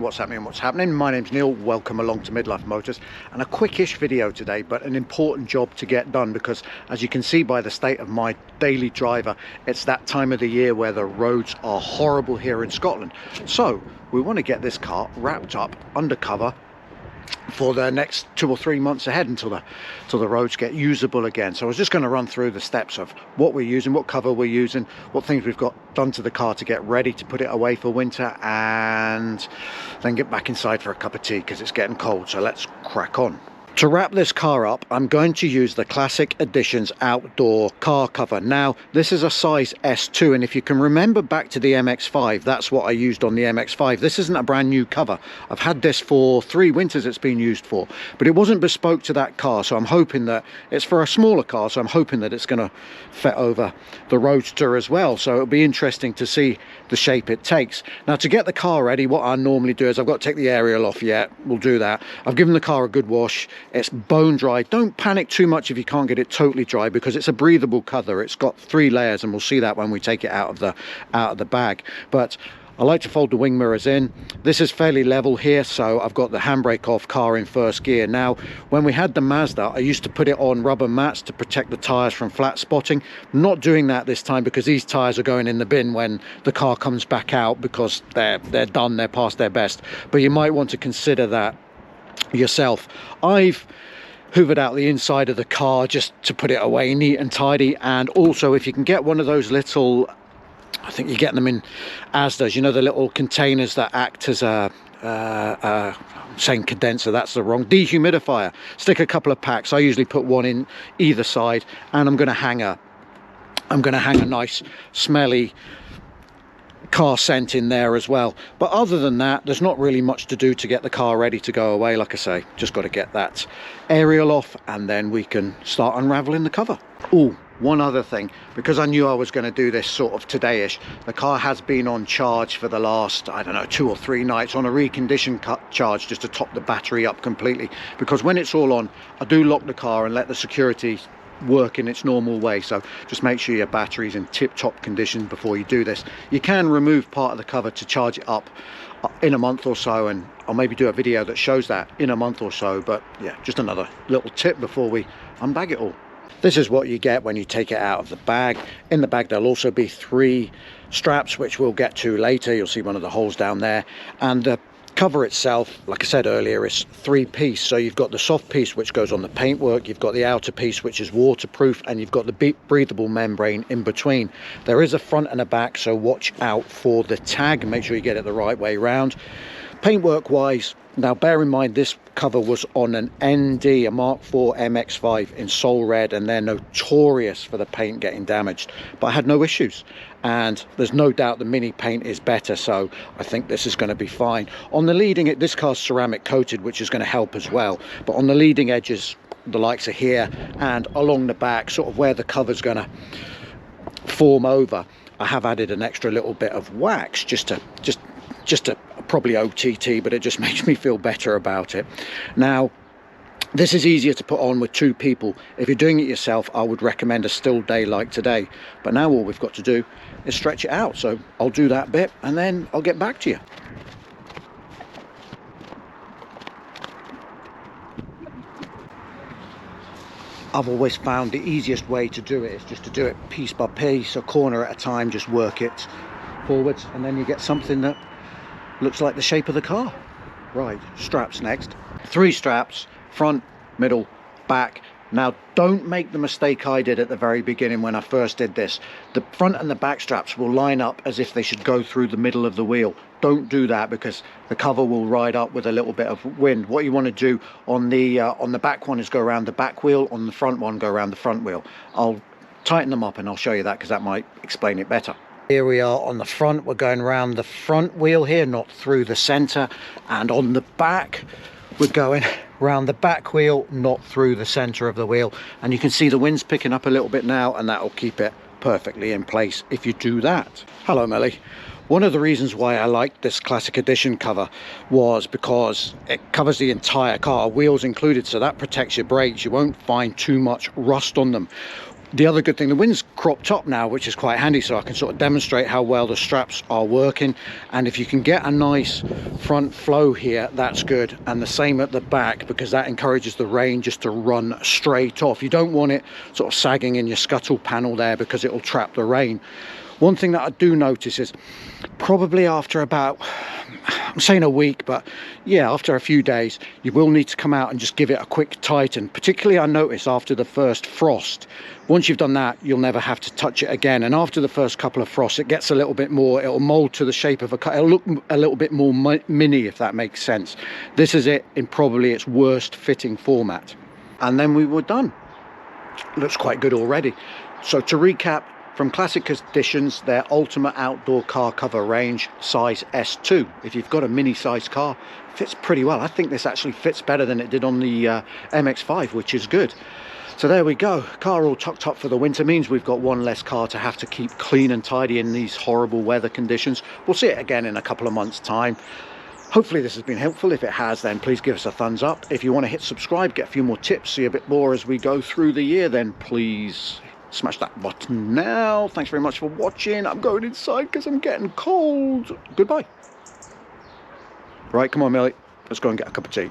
What's happening? My name's Neil. Welcome along to Midlife Motors, and a quickish video today, but an important job to get done because, as you can see by the state of my daily driver, it's that time of the year where the roads are horrible here in Scotland. So we want to get this car wrapped up undercover for the next 2 or 3 months ahead until the roads get usable again. So I was just going to run through the steps of what we're using, what cover we're using, what things we've got done to the car to get ready to put it away for winter, and then get back inside for a cup of tea because it's getting cold. So let's crack on. To wrap this car up, I'm going to use the Classic Editions outdoor car cover. Now, this is a size S2, and if you can remember back to the MX-5, that's what I used on the MX-5. This isn't a brand new cover. I've had this for 3 winters it's been used for, but it wasn't bespoke to that car, so I'm hoping that it's for a smaller car, so I'm hoping that it's going to fit over the Roadster as well. So it'll be interesting to see the shape it takes. Now, to get the car ready, what I normally do is I've got to take the aerial off yet. We'll do that. I've given the car a good wash. It's bone dry. Don't panic too much if you can't get it totally dry, because it's a breathable cover. It's got 3 layers, and we'll see that when we take it out of the bag. But I like to fold the wing mirrors in. This is fairly level here, so I've got the handbrake off, car in first gear. Now, when we had the Mazda, I used to put it on rubber mats to protect the tyres from flat spotting. Not doing that this time because these tyres are going in the bin when the car comes back out, because they're done, they're past their best. But you might want to consider that yourself. I've hoovered out the inside of the car just to put it away neat and tidy. And also, if you can get one of those little, I think you get them in Asda's, you know, the little containers that act as a saying condenser, that's the wrong, dehumidifier. Stick a couple of packs. I usually put one in either side, and I'm going to hang a nice smelly car scent in there as well. But other than that, there's not really much to do to get the car ready to go away. Like I say, just got to get that aerial off, and then we can start unraveling the cover. Oh, one other thing, because I knew I was going to do this sort of today-ish, the car has been on charge for the last, I don't know, 2 or 3 nights on a reconditioned charge, just to top the battery up completely, because when it's all on, I do lock the car and let the security work in its normal way. So just make sure your battery's in tip-top condition before you do this. You can remove part of the cover to charge it up in a month or so, and I'll maybe do a video that shows that in a month or so. But yeah, just another little tip before we unbag it all. This is what you get when you take it out of the bag. In the bag there'll also be 3 straps, which we'll get to later. You'll see one of the holes down there, and the cover itself, like I said earlier, is 3-piece. So you've got the soft piece which goes on the paintwork, you've got the outer piece which is waterproof, and you've got the breathable membrane in between. There is a front and a back, so watch out for the tag, make sure you get it the right way round. Paintwork wise, now bear in mind this cover was on an ND, a Mark IV MX-5 in Sol Red, and they're notorious for the paint getting damaged, but I had no issues, and there's no doubt the Mini paint is better, so I think this is going to be fine. On the leading, this car's ceramic coated, which is going to help as well, but on the leading edges, the likes are here, and along the back, sort of where the cover's going to form over, I have added an extra little bit of wax just to probably OTT, but it just makes me feel better about it. Now, this is easier to put on with 2 people. If you're doing it yourself, I would recommend a still day like today. But now all we've got to do is stretch it out. So I'll do that bit, and then I'll get back to you. I've always found the easiest way to do it is just to do it piece by piece, a corner at a time, just work it forwards, and then you get something that looks like the shape of the car. Right, straps next. 3 straps, front, middle, back. Now, don't make the mistake I did at the very beginning when I first did this. The front and the back straps will line up as if they should go through the middle of the wheel. Don't do that, because the cover will ride up with a little bit of wind. What you want to do on the back one is go around the back wheel, on the front one go around the front wheel. I'll tighten them up and I'll show you that, because that might explain it better. Here we are on the front, we're going around the front wheel here, not through the center, and on the back we're going round the back wheel, not through the center of the wheel. And you can see the wind's picking up a little bit now, and that will keep it perfectly in place if you do that. Hello, Melly. One of the reasons why I liked this Classic Edition cover was because it covers the entire car, wheels included, so that protects your brakes. You won't find too much rust on them. The other good thing, the wind's cropped up now, which is quite handy, so I can sort of demonstrate how well the straps are working. And if you can get a nice front flow here, that's good. And the same at the back, because that encourages the rain just to run straight off. You don't want it sort of sagging in your scuttle panel there, because it will trap the rain. One thing that I do notice is probably after about, I'm saying a week, but yeah, after a few days, you will need to come out and just give it a quick tighten. Particularly I notice after the first frost. Once you've done that, you'll never have to touch it again. And after the first couple of frosts, it gets a little bit more, it'll mold to the shape of a cut. It'll look a little bit more mini, if that makes sense. This is it in probably its worst fitting format. And then we were done. Looks quite good already. So to recap, from Classic Conditions, their ultimate outdoor car cover range, size S2. If you've got a mini size car, fits pretty well. I think this actually fits better than it did on the MX-5, which is good. So there we go. Car all tucked up for the winter means we've got one less car to have to keep clean and tidy in these horrible weather conditions. We'll see it again in a couple of months' time. Hopefully this has been helpful. If it has, then please give us a thumbs up. If you want to hit subscribe, get a few more tips, see a bit more as we go through the year, then please smash that button now. Thanks very much for watching. I'm going inside because I'm getting cold. Goodbye. Right, come on, Millie. Let's go and get a cup of tea.